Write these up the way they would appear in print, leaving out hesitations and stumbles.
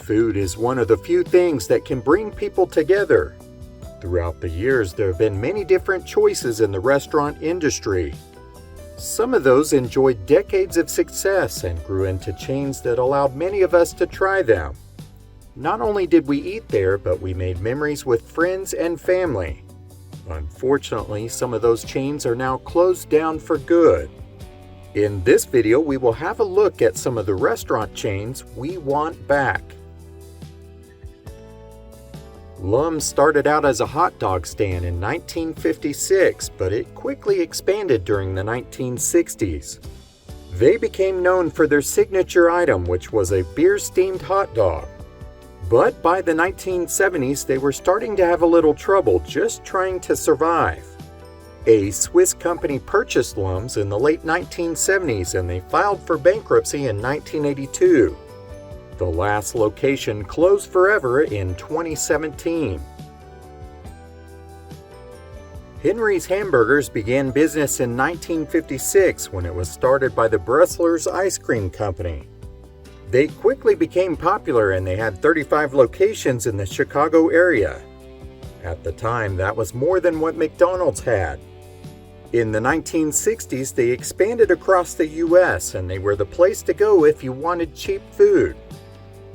Food is one of the few things that can bring people together. Throughout the years, there have been many different choices in the restaurant industry. Some of those enjoyed decades of success and grew into chains that allowed many of us to try them. Not only did we eat there, but we made memories with friends and family. Unfortunately, some of those chains are now closed down for good. In this video, we will have a look at some of the restaurant chains we want back. Lum's started out as a hot dog stand in 1956, but it quickly expanded during the 1960s. They became known for their signature item, which was a beer-steamed hot dog. But by the 1970s, they were starting to have a little trouble just trying to survive. A Swiss company purchased Lum's in the late 1970s and they filed for bankruptcy in 1982. The last location closed forever in 2017. Henry's Hamburgers began business in 1956 when it was started by the Bressler's Ice Cream Company. They quickly became popular and they had 35 locations in the Chicago area. At the time, that was more than what McDonald's had. In the 1960s, they expanded across the US and they were the place to go if you wanted cheap food.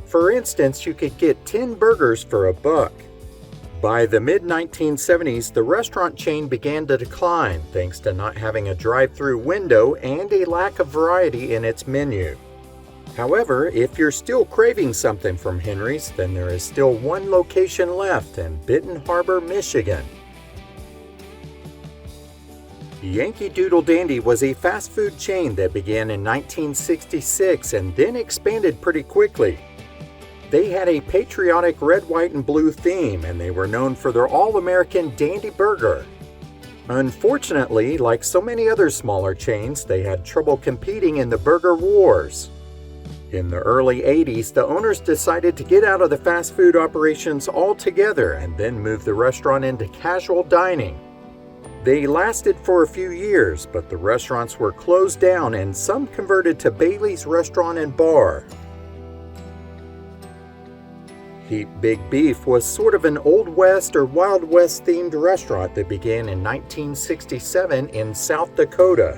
For instance, you could get 10 burgers for $1. By the mid-1970s, the restaurant chain began to decline thanks to not having a drive-through window and a lack of variety in its menu. However, if you're still craving something from Henry's, then there is still one location left in Benton Harbor, Michigan. Yankee Doodle Dandy was a fast food chain that began in 1966 and then expanded pretty quickly. They had a patriotic red, white, and blue theme, and they were known for their all-American Dandy Burger. Unfortunately, like so many other smaller chains, they had trouble competing in the burger wars. In the early 80s, the owners decided to get out of the fast food operations altogether and then move the restaurant into casual dining. They lasted for a few years, but the restaurants were closed down and some converted to Bailey's Restaurant and Bar. Heap Big Beef was sort of an Old West or Wild West themed restaurant that began in 1967 in South Dakota.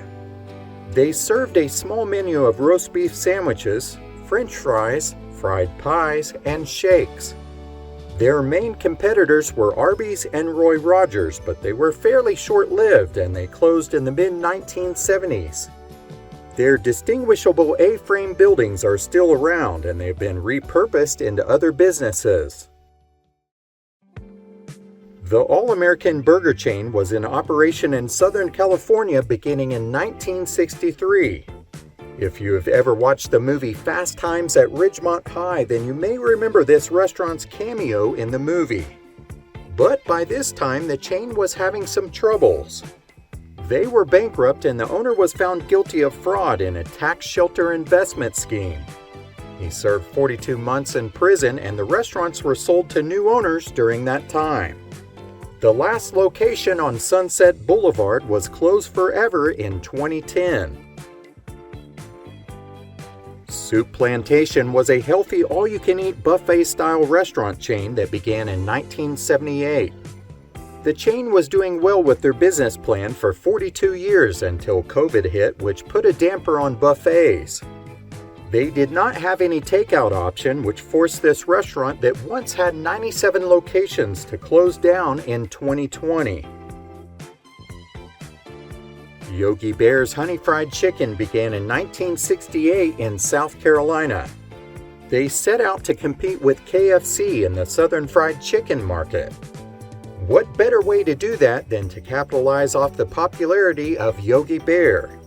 They served a small menu of roast beef sandwiches, French fries, fried pies, and shakes. Their main competitors were Arby's and Roy Rogers, but they were fairly short-lived and they closed in the mid-1970s. Their distinguishable A-frame buildings are still around and they've been repurposed into other businesses. The All-American Burger chain was in operation in Southern California beginning in 1963. If you have ever watched the movie Fast Times at Ridgemont High, then you may remember this restaurant's cameo in the movie. But by this time, the chain was having some troubles. They were bankrupt and the owner was found guilty of fraud in a tax shelter investment scheme. He served 42 months in prison and the restaurants were sold to new owners during that time. The last location on Sunset Boulevard was closed forever in 2010. Souplantation was a healthy all-you-can-eat buffet-style restaurant chain that began in 1978. The chain was doing well with their business plan for 42 years until COVID hit, which put a damper on buffets. They did not have any takeout option, which forced this restaurant that once had 97 locations to close down in 2020. Yogi Bear's Honey Fried Chicken began in 1968 in South Carolina. They set out to compete with KFC in the Southern fried chicken market. What better way to do that than to capitalize off the popularity of Yogi Bear?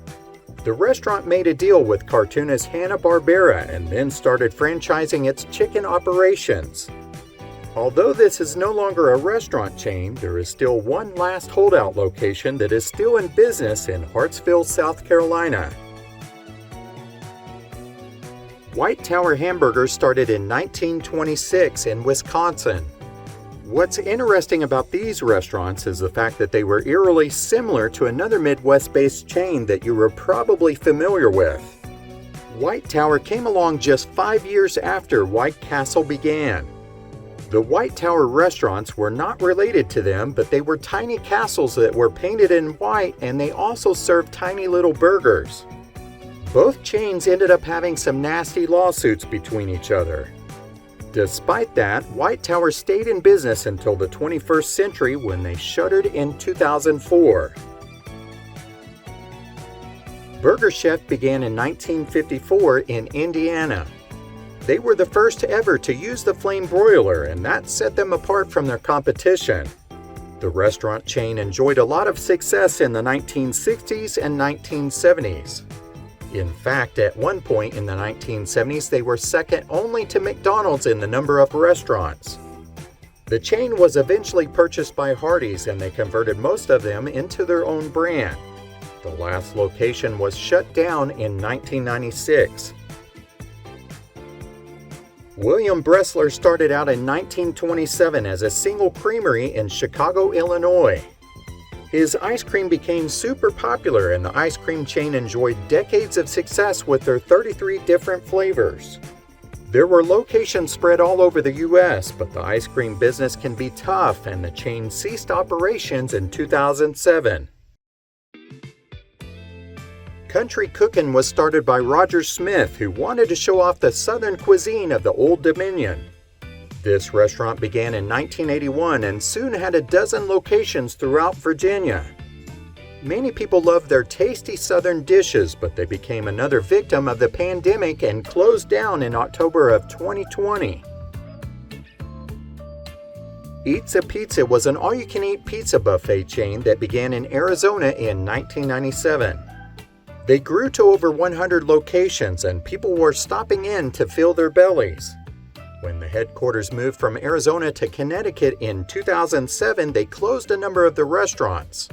The restaurant made a deal with cartoonist Hanna-Barbera and then started franchising its chicken operations. Although this is no longer a restaurant chain, there is still one last holdout location that is still in business in Hartsville, South Carolina. White Tower Hamburgers started in 1926 in Wisconsin. What's interesting about these restaurants is the fact that they were eerily similar to another Midwest-based chain that you were probably familiar with. White Tower came along just 5 years after White Castle began. The White Tower restaurants were not related to them, but they were tiny castles that were painted in white, and they also served tiny little burgers. Both chains ended up having some nasty lawsuits between each other. Despite that, White Tower stayed in business until the 21st century when they shuttered in 2004. Burger Chef began in 1954 in Indiana. They were the first ever to use the flame broiler, and that set them apart from their competition. The restaurant chain enjoyed a lot of success in the 1960s and 1970s. In fact, at one point in the 1970s, they were second only to McDonald's in the number of restaurants. The chain was eventually purchased by Hardee's, and they converted most of them into their own brand. The last location was shut down in 1996. William Bressler started out in 1927 as a single creamery in Chicago, Illinois. His ice cream became super popular, and the ice cream chain enjoyed decades of success with their 33 different flavors. There were locations spread all over the U.S., but the ice cream business can be tough, and the chain ceased operations in 2007. Country Cookin was started by Roger Smith, who wanted to show off the Southern cuisine of the Old Dominion. This restaurant began in 1981 and soon had a dozen locations throughout Virginia. Many people loved their tasty Southern dishes, but they became another victim of the pandemic and closed down in October of 2020. Eatza Pizza was an all-you-can-eat pizza buffet chain that began in Arizona in 1997. They grew to over 100 locations, and people were stopping in to fill their bellies. When the headquarters moved from Arizona to Connecticut in 2007, they closed a number of the restaurants.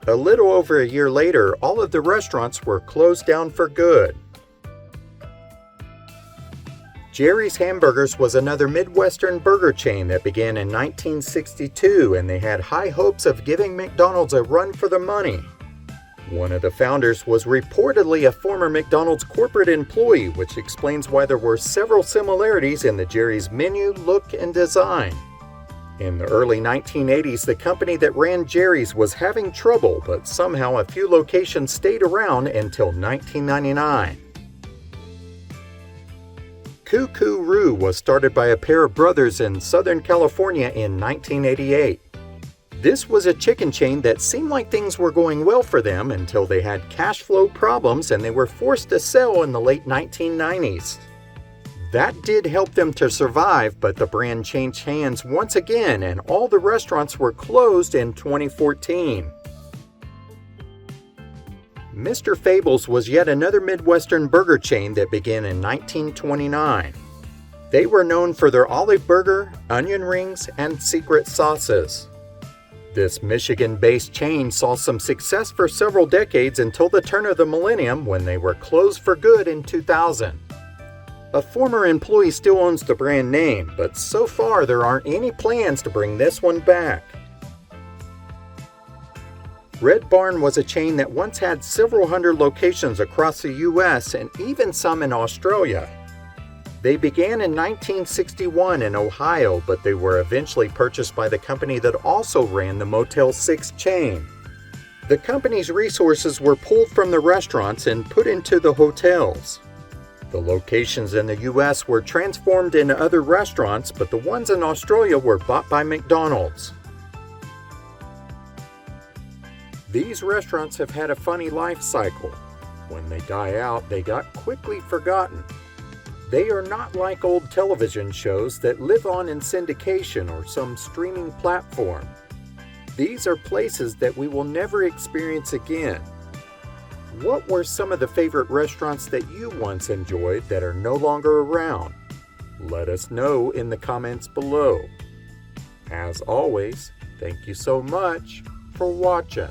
A little over a year later, all of the restaurants were closed down for good. Jerry's Hamburgers was another Midwestern burger chain that began in 1962, and they had high hopes of giving McDonald's a run for the money. One of the founders was reportedly a former McDonald's corporate employee, which explains why there were several similarities in the Jerry's menu, look, and design. In the early 1980s, the company that ran Jerry's was having trouble, but somehow a few locations stayed around until 1999. Koo Koo Roo was started by a pair of brothers in Southern California in 1988. This was a chicken chain that seemed like things were going well for them until they had cash flow problems and they were forced to sell in the late 1990s. That did help them to survive, but the brand changed hands once again and all the restaurants were closed in 2014. Mr. Fables was yet another Midwestern burger chain that began in 1929. They were known for their olive burger, onion rings, and secret sauces. This Michigan-based chain saw some success for several decades until the turn of the millennium when they were closed for good in 2000. A former employee still owns the brand name, but so far there aren't any plans to bring this one back. Red Barn was a chain that once had several hundred locations across the U.S. and even some in Australia. They began in 1961 in Ohio, but they were eventually purchased by the company that also ran the Motel 6 chain. The company's resources were pulled from the restaurants and put into the hotels. The locations in the U.S. were transformed into other restaurants, but the ones in Australia were bought by McDonald's. These restaurants have had a funny life cycle. When they die out, they got quickly forgotten. They are not like old television shows that live on in syndication or some streaming platform. These are places that we will never experience again. What were some of the favorite restaurants that you once enjoyed that are no longer around? Let us know in the comments below. As always, thank you so much for watching.